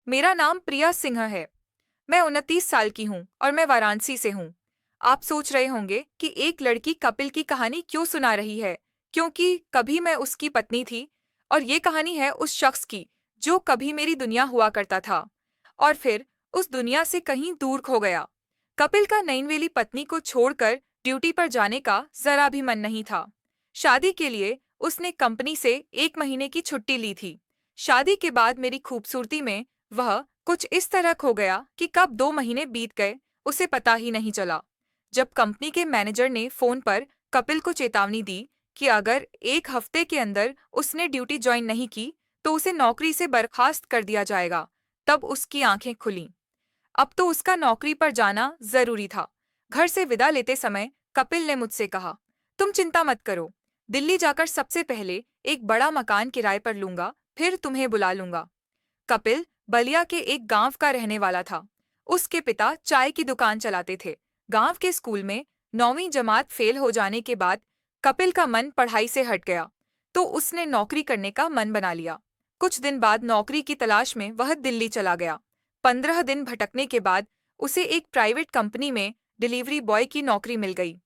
मेरा नाम प्रिया सिंह है। मैं 29 साल की हूँ और मैं वाराणसी से हूँ। आप सोच रहे होंगे कि एक लड़की कपिल की कहानी क्यों सुना रही है, क्योंकि कभी मैं उसकी पत्नी थी और ये कहानी है उस शख्स की जो कभी मेरी दुनिया हुआ करता था और फिर उस दुनिया से कहीं दूर खो गया। कपिल का नैनवेली पत्नी को छोड़कर ड्यूटी पर जाने का जरा भी मन नहीं था। शादी के लिए उसने कंपनी से 1 महीने की छुट्टी ली थी। शादी के बाद मेरी खूबसूरती में वह कुछ इस तरह खो गया कि कब 2 महीने बीत गए उसे पता ही नहीं चला। जब कंपनी के मैनेजर ने फोन पर कपिल को चेतावनी दी कि अगर 1 हफ्ते के अंदर उसने ड्यूटी ज्वाइन नहीं की तो उसे नौकरी से बर्खास्त कर दिया जाएगा, तब उसकी आंखें खुलीं। अब तो उसका नौकरी पर जाना जरूरी था। घर से विदा लेते समय कपिल ने मुझसे कहा, तुम चिंता मत करो, दिल्ली जाकर सबसे पहले एक बड़ा मकान किराए पर लूंगा, फिर तुम्हें बुला लूंगा। कपिल बलिया के एक गांव का रहने वाला था। उसके पिता चाय की दुकान चलाते थे। गांव के स्कूल में 9वीं जमात फेल हो जाने के बाद कपिल का मन पढ़ाई से हट गया, तो उसने नौकरी करने का मन बना लिया। कुछ दिन बाद नौकरी की तलाश में वह दिल्ली चला गया। 15 दिन भटकने के बाद उसे एक प्राइवेट कंपनी में डिलीवरी बॉय की नौकरी मिल गई।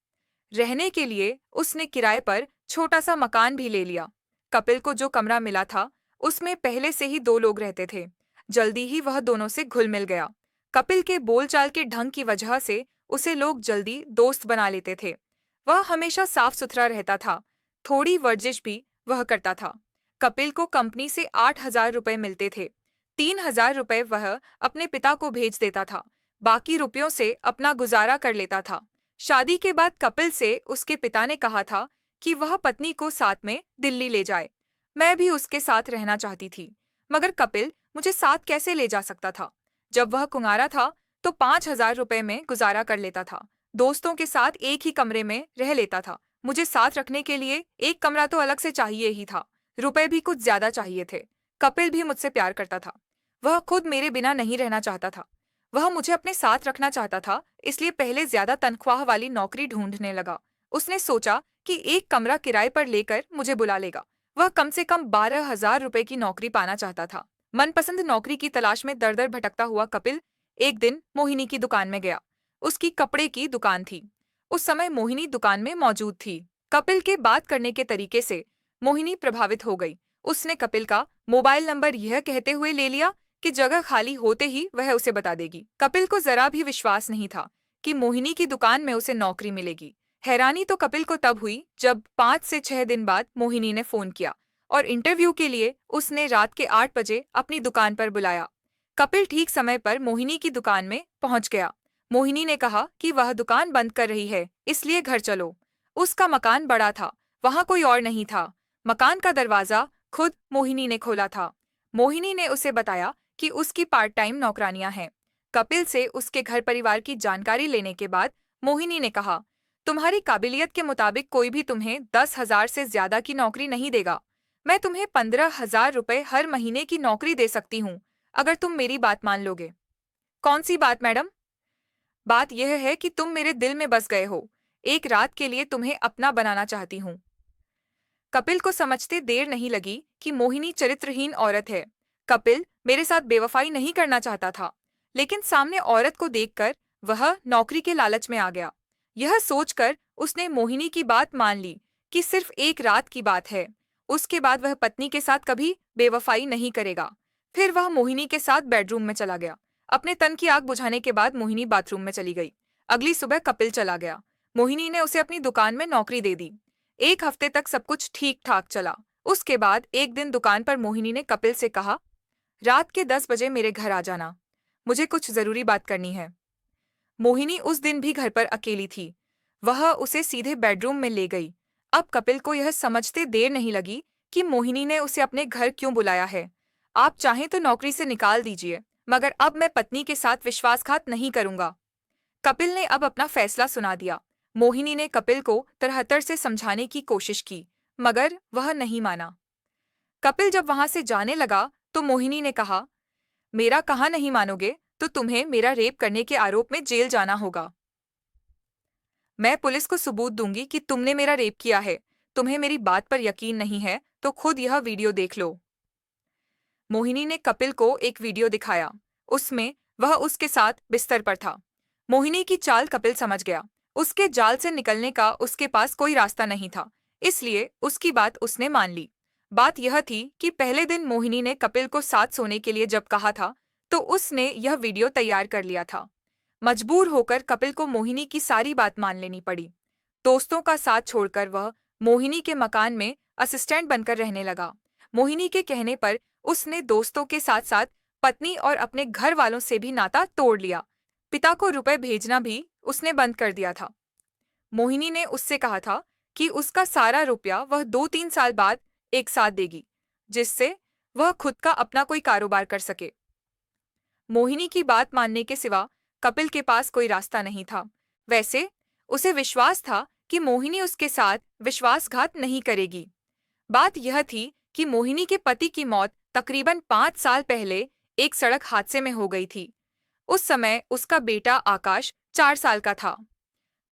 रहने के लिए उसने किराए पर छोटा सा मकान भी ले लिया। कपिल को जो कमरा मिला था उसमें पहले से ही 2 लोग रहते थे। जल्दी ही वह दोनों से घुल मिल गया। कपिल के बोलचाल के ढंग की वजह से उसे लोग जल्दी दोस्त बना लेते थे। वह हमेशा साफ सुथरा रहता था। थोड़ी वर्जिश भी वह करता था। कपिल को कंपनी से 8,000 रुपए मिलते थे। 3,000 रुपए वह अपने पिता को भेज देता था। बाकी रुपयों से अपना गुजारा कर लेता था। शादी के बाद कपिल से उसके पिता ने कहा था कि वह पत्नी को साथ में दिल्ली ले जाए। मैं भी उसके साथ रहना चाहती थी, मगर कपिल मुझे साथ कैसे ले जा सकता था? जब वह कुंवारा था तो 5,000 रुपए में गुजारा कर लेता था। दोस्तों के साथ एक ही कमरे में रह लेता था। मुझे साथ रखने के लिए एक कमरा तो अलग से चाहिए ही था। रुपए भी कुछ ज्यादा चाहिए थे। कपिल भी मुझसे प्यार करता था। वह खुद मेरे बिना नहीं रहना चाहता था। वह मुझे अपने साथ रखना चाहता था, इसलिए पहले ज्यादा तनख्वाह वाली नौकरी ढूंढने लगा। उसने सोचा कि एक कमरा किराए पर लेकर मुझे बुला लेगा। वह कम से कम 12,000 रुपए की नौकरी पाना चाहता था। मनपसंद नौकरी की तलाश में दर दर भटकता हुआ कपिल एक दिन मोहिनी की दुकान में गया। उसकी कपड़े की दुकान थी। उस समय मोहिनी दुकान में मौजूद थी। कपिल के बात करने के तरीके से मोहिनी प्रभावित हो गई। उसने कपिल का मोबाइल नंबर यह कहते हुए ले लिया कि जगह खाली होते ही वह उसे बता देगी। कपिल को जरा भी विश्वास नहीं था कि मोहिनी की दुकान में उसे नौकरी मिलेगी। हैरानी तो कपिल को तब हुई जब 5 से 6 दिन बाद मोहिनी ने फोन किया और इंटरव्यू के लिए उसने रात के 8 बजे अपनी दुकान पर बुलाया। कपिल ठीक समय पर मोहिनी की दुकान में पहुंच गया। मोहिनी ने कहा कि वह दुकान बंद कर रही है, इसलिए घर चलो। उसका मकान बड़ा था, वहां कोई और नहीं था। मकान का दरवाजा खुद मोहिनी ने खोला था। मोहिनी ने उसे बताया कि उसकी पार्ट टाइम नौकरानियां हैं। कपिल से उसके घर परिवार की जानकारी लेने के बाद मोहिनी ने कहा, तुम्हारी काबिलियत के मुताबिक कोई भी तुम्हें 10,000 से ज्यादा की नौकरी नहीं देगा। मैं तुम्हें 15,000 रुपए हर महीने की नौकरी दे सकती हूँ, अगर तुम मेरी बात मान लोगे। कौन सी बात मैडम? बात यह है कि तुम मेरे दिल में बस गए हो। एक रात के लिए तुम्हें अपना बनाना चाहती हूँ। कपिल को समझते देर नहीं लगी कि मोहिनी चरित्रहीन औरत है। कपिल मेरे साथ बेवफाई नहीं करना चाहता था, लेकिन सामने औरत को देखकर वह नौकरी के लालच में आ गया। यह सोचकर उसने मोहिनी की बात मान ली कि सिर्फ एक रात की बात है। उसके बाद वह पत्नी के साथ कभी बेवफाई नहीं करेगा। फिर वह मोहिनी के साथ बेडरूम में चला गया। अपने तन की आग बुझाने के बाद मोहिनी बाथरूम में चली गई। अगली सुबह कपिल चला गया। मोहिनी ने उसे अपनी दुकान में नौकरी दे दी। 1 हफ्ते तक सब कुछ ठीक ठाक चला। उसके बाद एक दिन दुकान पर मोहिनी ने कपिल से कहा, रात के 10 बजे मेरे घर आ जाना, मुझे कुछ जरूरी बात करनी है। मोहिनी उस दिन भी घर पर अकेली थी। वह उसे सीधे बेडरूम में ले गई। अब कपिल को यह समझते देर नहीं लगी कि मोहिनी ने उसे अपने घर क्यों बुलाया है। आप चाहें तो नौकरी से निकाल दीजिए, मगर अब मैं पत्नी के साथ विश्वासघात नहीं करूंगा। कपिल ने अब अपना फैसला सुना दिया। मोहिनी ने कपिल को तरहतर से समझाने की कोशिश की, मगर वह नहीं माना। कपिल जब वहां से जाने लगा तो मोहिनी ने कहा, मेरा कहाँ नहीं मानोगे तो तुम्हें मेरा रेप करने के आरोप में जेल जाना होगा। मैं पुलिस को सबूत दूंगी कि तुमने मेरा रेप किया है। तुम्हें मेरी बात पर यकीन नहीं है तो खुद यह वीडियो देख लो। मोहिनी ने कपिल को एक वीडियो दिखाया। उसमें वह उसके साथ बिस्तर पर था। मोहिनी की चाल कपिल समझ गया। उसके जाल से निकलने का उसके पास कोई रास्ता नहीं था, इसलिए उसकी बात उसने मान ली। बात यह थी कि पहले दिन मोहिनी ने कपिल को साथ सोने के लिए जब कहा था, तो उसने यह वीडियो तैयार कर लिया था। मजबूर होकर कपिल को मोहिनी की सारी बात मान लेनी पड़ी। दोस्तों का साथ छोड़कर वह मोहिनी के मकान में असिस्टेंट बनकर रहने लगा। मोहिनी के कहने पर उसने दोस्तों के साथ साथ पत्नी और अपने घर वालों से भी नाता तोड़ लिया। पिता को रुपए भेजना भी उसने बंद कर दिया था। मोहिनी ने उससे कहा था कि उसका सारा रुपया वह 2-3 साल बाद एक साथ देगी, जिससे वह खुद का अपना कोई कारोबार कर सके। मोहिनी की बात मानने के सिवा कपिल के पास कोई रास्ता नहीं था। वैसे उसे विश्वास था कि मोहिनी उसके साथ विश्वासघात नहीं करेगी। बात यह थी कि मोहिनी के पति की मौत तकरीबन 5 साल पहले एक सड़क हादसे में हो गई थी। उस समय उसका बेटा आकाश 4 साल का था।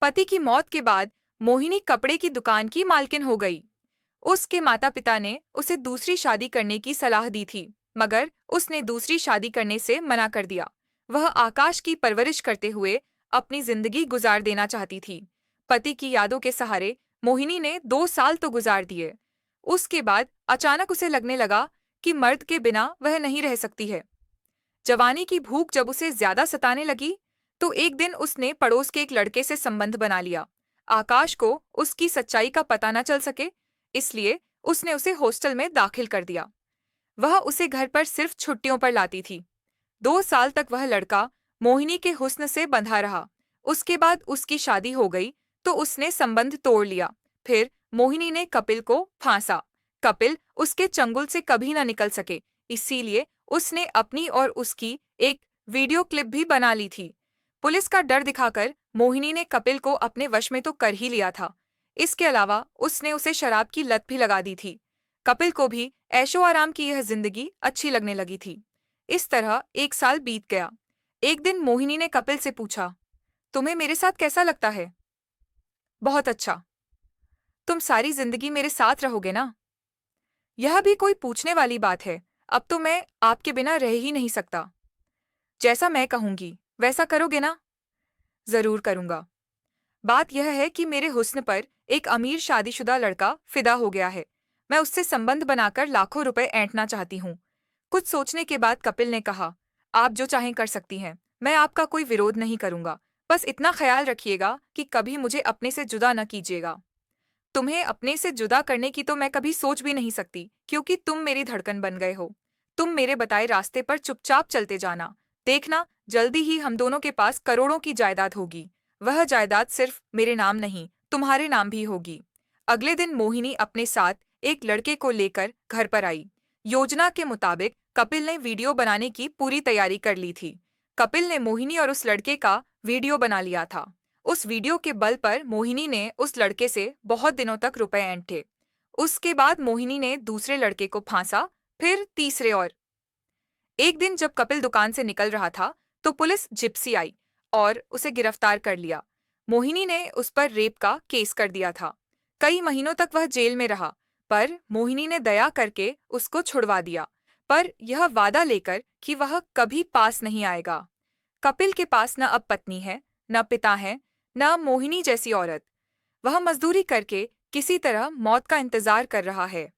पति की मौत के बाद मोहिनी कपड़े की दुकान की मालकिन हो गई। उसके माता-पिता ने उसे दूसरी शादी करने की सलाह दी थी, मगर उसने दूसरी शादी करने से मना कर दिया। वह आकाश की परवरिश करते हुए अपनी जिंदगी गुजार देना चाहती थी। पति की यादों के सहारे मोहिनी ने 2 साल तो गुजार दिए। उसके बाद अचानक उसे लगने लगा कि मर्द के बिना वह नहीं रह सकती है। जवानी की भूख जब उसे ज्यादा सताने लगी, तो एक दिन उसने पड़ोस के एक लड़के से संबंध बना लिया। आकाश को उसकी सच्चाई का पता न चल सके, इसलिए उसने उसे हॉस्टल में दाखिल कर दिया। वह उसे घर पर सिर्फ छुट्टियों पर लाती थी। 2 साल तक वह लड़का मोहिनी के हुस्न से बंधा रहा। उसके बाद उसकी शादी हो गई, तो उसने संबंध तोड़ लिया। फिर मोहिनी ने कपिल को फांसा। कपिल उसके चंगुल से कभी न निकल सके, इसीलिए उसने अपनी और उसकी एक वीडियो क्लिप भी बना ली थी। पुलिस का डर दिखाकर मोहिनी ने कपिल को अपने वश में तो कर ही लिया था। इसके अलावा उसने उसे शराब की लत भी लगा दी थी। कपिल को भी ऐशो आराम की यह जिंदगी अच्छी लगने लगी थी। इस तरह 1 साल बीत गया। एक दिन मोहिनी ने कपिल से पूछा, तुम्हें मेरे साथ कैसा लगता है? बहुत अच्छा। तुम सारी जिंदगी मेरे साथ रहोगे ना? यह भी कोई पूछने वाली बात है। अब तो मैं आपके बिना रह ही नहीं सकता। जैसा मैं कहूंगी वैसा करोगे ना? जरूर करूंगा। बात यह है कि मेरे हुस्न पर एक अमीर शादीशुदा लड़का फिदा हो गया है। मैं उससे संबंध बनाकर लाखों रुपए ऐंठना चाहती हूँ। कुछ सोचने के बाद कपिल ने कहा, आप जो चाहें कर सकती हैं। मैं आपका कोई विरोध नहीं करूंगा। बस इतना ख्याल रखिएगा कि कभी मुझे अपने से जुदा न कीजिएगा। तुम्हें अपने से जुदा करने की तो मैं कभी सोच भी नहीं सकती, क्योंकि तुम मेरी धड़कन बन गए हो। तुम मेरे बताए रास्ते पर चुपचाप चलते जाना। देखना, जल्दी ही हम दोनों के पास करोड़ों की जायदाद होगी। वह जायदाद सिर्फ मेरे नाम नहीं, तुम्हारे नाम भी होगी। अगले दिन मोहिनी अपने साथ एक लड़के को लेकर घर पर आई। योजना के मुताबिक कपिल ने वीडियो बनाने की पूरी तैयारी कर ली थी। कपिल ने मोहिनी और उस लड़के का वीडियो बना लिया था। उस वीडियो के बल पर मोहिनी ने उस लड़के से बहुत दिनों तक रुपए ऐंठे। उसके बाद मोहिनी ने दूसरे लड़के को फांसा, फिर तीसरे और। एक दिन जब कपिल दुकान से निकल रहा था, तो पुलिस जिप्सी आई और उसे गिरफ्तार कर लिया। मोहिनी ने उस पर रेप का केस कर दिया था। कई महीनों तक वह जेल में रहा, पर मोहिनी ने दया करके उसको छुड़वा दिया, पर यह वादा लेकर कि वह कभी पास नहीं आएगा। कपिल के पास न अब पत्नी है, न पिता है, न मोहिनी जैसी औरत। वह मजदूरी करके किसी तरह मौत का इंतजार कर रहा है।